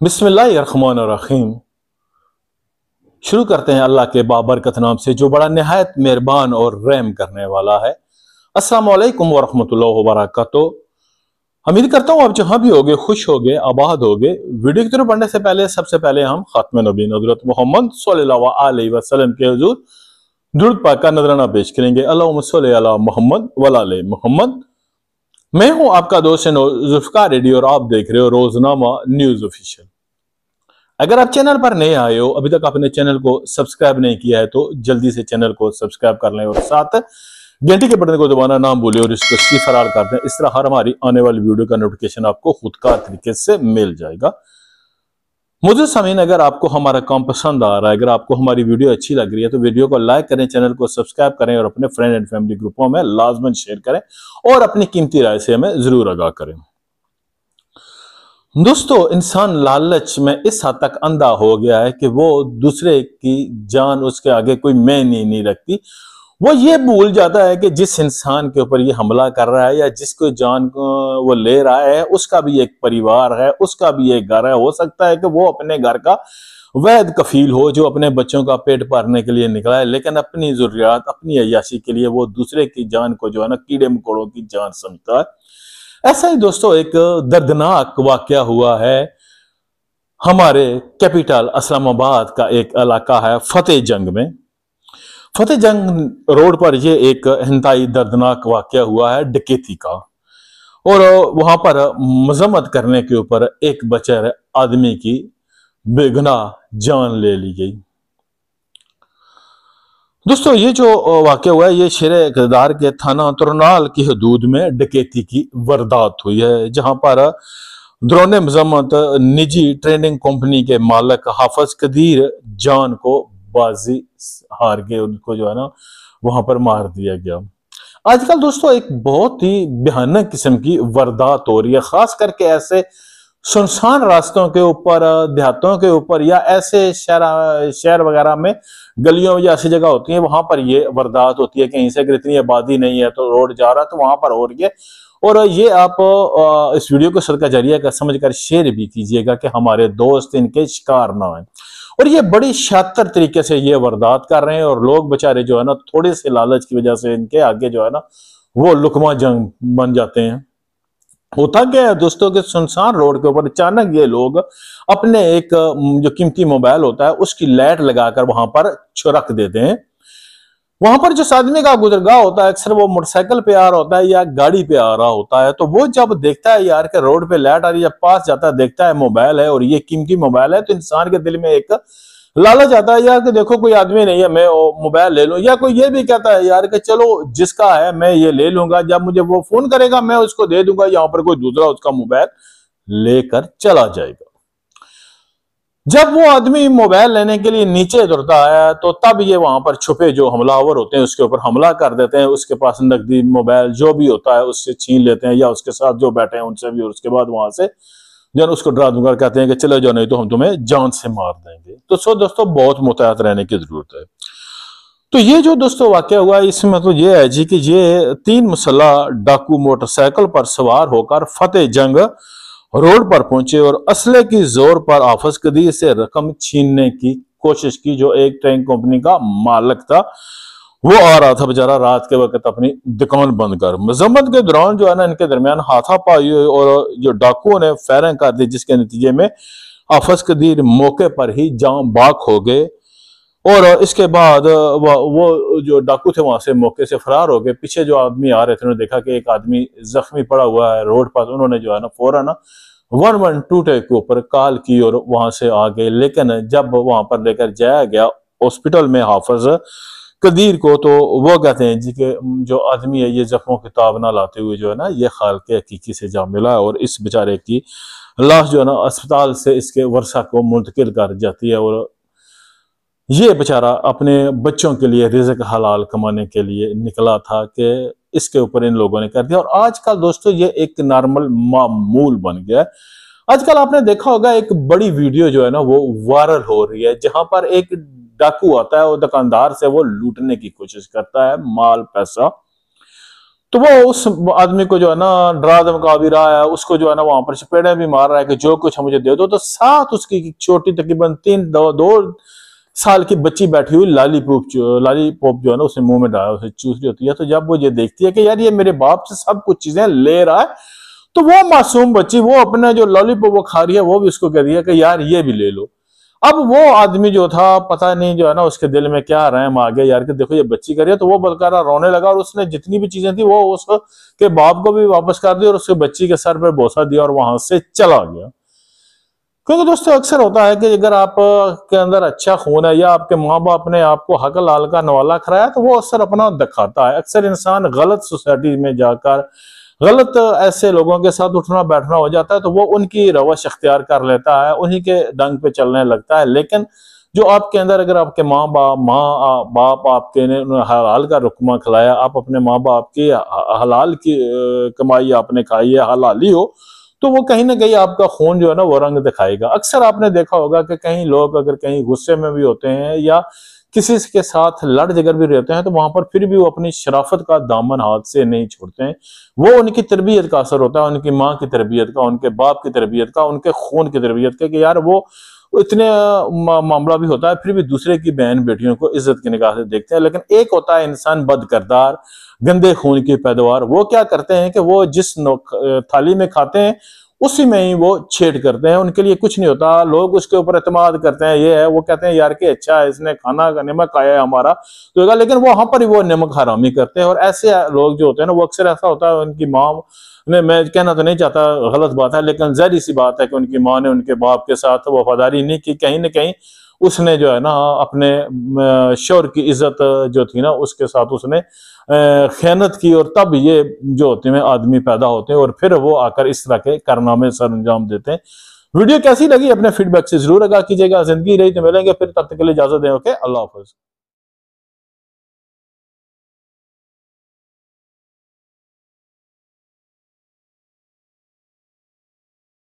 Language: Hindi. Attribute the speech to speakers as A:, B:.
A: बिस्मिल्लाहिर्रहमानिर्रहीम। शुरू करते हैं अल्लाह के बाबरकत नाम से जो बड़ा निहायत मेहरबान और रहम करने वाला है। अस्सलामु अलैकुम वरहमतुल्लाहि वबरकातुहू। उम्मीद करता हूँ आप जहां भी होगे खुश होगे आबाद होगे। वीडियो की तरफ बढ़ने से पहले सबसे पहले हम खात्मे नबीन हज़रत मोहम्मद सल्लल्लाहु अलैहि वसल्लम के हुजूर दुरूद पाक का नजराना पेश करेंगे। अल्लाहुम्मा सल्लि अला मोहम्मद व अला मोहम्मद। मैं हूं आपका दोस्त जुल्फ़िकार रेडी और आप देख रहे हो रोजनामा न्यूज ऑफिशियल। अगर आप चैनल पर नए आए हो, अभी तक आपने चैनल को सब्सक्राइब नहीं किया है तो जल्दी से चैनल को सब्सक्राइब कर लें और साथ घंटी के बटन को दबाना ना भूलें और इसको सी फरार कर दें। इस तरह हर हमारी आने वाली वीडियो का नोटिफिकेशन आपको खुदकार तरीके से मिल जाएगा। मुझे सामीन, अगर आपको हमारा काम पसंद आ रहा है, अगर आपको हमारी वीडियो अच्छी लग रही है तो वीडियो को लाइक करें, चैनल को सब्सक्राइब करें और अपने फ्रेंड एंड फैमिली ग्रुपों में लाजमन शेयर करें और अपनी कीमती राय से हमें जरूर आगाह करें। दोस्तों, इंसान लालच में इस हद तक अंधा हो गया है कि वो दूसरे की जान उसके आगे कोई मायने नहीं रखती। वो ये भूल जाता है कि जिस इंसान के ऊपर ये हमला कर रहा है या जिसको जान वो ले रहा है उसका भी एक परिवार है, उसका भी एक घर है। हो सकता है कि वो अपने घर का वैद कफील हो जो अपने बच्चों का पेट भरने के लिए निकला है, लेकिन अपनी जरूरियात अपनी अय्याशी के लिए वो दूसरे की जान को जो है ना कीड़े मकोड़ों की जान समझता है। ऐसा ही दोस्तों एक दर्दनाक वाकया हुआ है हमारे कैपिटल इस्लामाबाद का एक इलाका है फतेह जंग में। फतेह जंग रोड पर यह एक इंतहाई दर्दनाक वाकया हुआ है डकैती का, और वहां पर मजम्मत करने के ऊपर एक बेचारे आदमी की बेगुनाह जान ले ली गई। दोस्तों, ये जो वाकया हुआ है ये शेरे इक़्तिदार के थाना तुरनाल की हदूद में डकैती की वारदात हुई है, जहां पर दौरान मजम्मत निजी ट्रेनिंग कंपनी के मालिक हाफिज कदीर जान को बाजी हार के उनको जो है ना वहां पर मार दिया गया। आजकल दोस्तों एक बहुत ही भयानक किस्म की वारदात हो रही है, खास करके ऐसे सुनसान रास्तों के ऊपर, देहातों के ऊपर या ऐसे शहर वगैरह में गलियों या ऐसी जगह होती है वहां पर ये वारदात होती है। कहीं से अगर इतनी आबादी नहीं है तो रोड जा रहा है तो वहां पर हो रही है। और ये आप इस वीडियो को सदका जारिया का समझकर शेयर भी कीजिएगा कि हमारे दोस्त इनके शिकार ना हो। और ये बड़ी शातिर तरीके से ये वारदात कर रहे हैं और लोग बेचारे जो है ना थोड़े से लालच की वजह से इनके आगे जो है ना वो लुकमा जंग बन जाते हैं। होता क्या है दोस्तों के सुनसान रोड के ऊपर अचानक ये लोग अपने एक जो कीमती मोबाइल होता है उसकी लाइट लगाकर वहां पर रख देते हैं। वहां पर जो आदमी का गुजरगाह होता है अक्सर वो मोटरसाइकिल पे आ रहा होता है या गाड़ी पे आ रहा होता है, तो वो जब देखता है यार के रोड पे लाइट आ रही है, पास जाता है देखता है मोबाइल है और ये कीमती मोबाइल है, तो इंसान के दिल में एक लालच आता है यार कि देखो कोई आदमी नहीं है मैं मोबाइल ले लूं। या कोई ये भी कहता है यार कि चलो जिसका है मैं ये ले लूंगा, जब मुझे वो फोन करेगा मैं उसको दे दूंगा, यहाँ पर कोई दूसरा उसका मोबाइल लेकर चला जाएगा। जब वो आदमी मोबाइल लेने के लिए नीचे उतरता है तो तब ये वहां पर छुपे जो हमलावर होते हैं उसके ऊपर हमला कर देते हैं, उसके पास नकदी मोबाइल जो भी होता है उससे छीन लेते हैं या उसके साथ जो बैठे हैं उनसे भी, और उसके बाद वहां से जो उसको डरा दूंगा कहते हैं कि चले जाओ नहीं तो हम तुम्हें जान से मार देंगे। तो सो दोस्तों बहुत मुतहत रहने की जरूरत है। तो ये जो दोस्तों वाकया हुआ है इसमें तो ये है जी कि ये 3 मुसल्लह डाकू मोटरसाइकिल पर सवार होकर फतेह जंग रोड पर पहुंचे और असले की जोर पर हाफिज कदीर से रकम छीनने की कोशिश की। जो एक ट्रेन कंपनी का मालिक था वो आ रहा था बेचारा रात के वक्त अपनी दुकान बंद कर। मजम्मत के दौरान जो है ना इनके दरमियान हाथापाई हुई और जो डाकुओं ने फायरिंग कर दी, जिसके नतीजे में हाफिज कदीर मौके पर ही जान बाक हो गए और इसके बाद वो जो डाकू थे वहां से मौके से फरार हो गए। पीछे जो आदमी आ रहे थे उन्होंने देखा कि एक आदमी जख्मी पड़ा हुआ है रोड पर, उन्होंने जो है ना फौरन 112 के ऊपर कॉल की और वहां से आ गए। लेकिन जब वहां पर लेकर जाया गया हॉस्पिटल में हाफिज कदीर को, तो वो कहते हैं जी कि जो आदमी है ये जख्मों की ताब ना लाते हुए जो है ना ये खाल के हकीकी से जा मिला और इस बेचारे की लाश जो है ना अस्पताल से इसके वर्षा को मुंतकिल कर जाती है। और ये बेचारा अपने बच्चों के लिए रिज़्क हलाल कमाने के लिए निकला था कि इसके ऊपर इन लोगों ने कर दिया। और आजकल दोस्तों ये एक नॉर्मल मामूल बन गया है। आजकल आपने देखा होगा एक बड़ी वीडियो जो है ना वो वायरल हो रही है जहां पर एक डाकू आता है और दुकानदार से वो लूटने की कोशिश करता है माल पैसा। तो वो उस आदमी को जो है ना डरा धमका भी रहा है, उसको जो है ना वहां पर चपेड़े भी मार रहा है कि जो कुछ मुझे दे दो। तो साथ उसकी एक छोटी तकरीबन 2 साल की बच्ची बैठी हुई लालीपॉप जो है ना उसे मुंह में डाला, उसे चूस रही होती है। तो जब वो ये देखती है कि यार ये मेरे बाप से सब कुछ चीजें ले रहा है, तो वो मासूम बच्ची वो अपना जो लॉलीपॉप वो खा रही है वो भी उसको कह रही है कि यार ये भी ले लो। अब वो आदमी जो था पता नहीं जो है ना उसके दिल में क्या रहम आ गया यार कि देखो ये बच्ची कर रही है, तो वो बलकारा रोने लगा और उसने जितनी भी चीजें थी वो उसके बाप को भी वापस कर दी और उसके बच्ची के सर पर बोसा दिया और वहां से चला गया। क्योंकि दोस्तों अक्सर होता है कि अगर आप के अंदर अच्छा खून है या आपके माँ बाप ने आपको हक लाल का नवाला कराया तो वो अक्सर अपना दिखाता है। अक्सर इंसान गलत सोसाइटी में जाकर गलत ऐसे लोगों के साथ उठना बैठना हो जाता है तो वो उनकी रवश अख्तियार कर लेता है, उन्हीं के डंग पे चलने लगता है। लेकिन जो आपके अंदर अगर आपके माँ बाप आपके ने हलाल का रुकमा खिलाया, आप अपने माँ बाप की हलाल की कमाई आपने खाई है, हलाली हो, तो वो कहीं ना कहीं आपका खून जो है ना वो रंग दिखाएगा। अक्सर आपने देखा होगा कि कहीं लोग अगर कहीं गुस्से में भी होते हैं या किसी के साथ लड़ झगड़ भी रहते हैं तो वहां पर फिर भी वो अपनी शराफत का दामन हाथ से नहीं छोड़ते हैं। वो उनकी तरबियत का असर होता है, उनकी माँ की तरबियत का, उनके बाप की तरबियत का, उनके खून की तरबियत का, कि यार वो इतने मामला भी होता है फिर भी दूसरे की बहन बेटियों को इज्जत की निगाह से देखते हैं। लेकिन एक होता है इंसान बद किरदार, गंदे खून की पैदावार, वो क्या करते हैं कि वो जिस थाली में खाते हैं उसी में ही वो छेड़ करते हैं, उनके लिए कुछ नहीं होता। लोग उसके ऊपर एतमाद करते हैं, ये है वो कहते हैं यार कि अच्छा है इसने खाना का नमक खाया है हमारा तो, लेकिन वो वहां पर ही वो नमक हरामी करते हैं। और ऐसे लोग जो होते हैं ना वो अक्सर ऐसा होता है उनकी माँ ने, मैं कहना तो नहीं चाहता गलत बात है लेकिन जाहिर सी बात है कि उनकी माँ ने उनके बाप के साथ वफादारी नहीं की, कहीं ना कहीं उसने जो है ना अपने शोर की इज्जत जो थी ना उसके साथ उसने खयानत की, और तब ये जो होते हैं आदमी पैदा होते हैं और फिर वो आकर इस तरह के कारनामे सर अंजाम देते हैं। वीडियो कैसी लगी अपने फीडबैक से जरूर आगाह कीजिएगा। जिंदगी रही तो मिलेंगे फिर, तब तक के लिए इजाजत दें। ओके, अल्लाह हाफिज।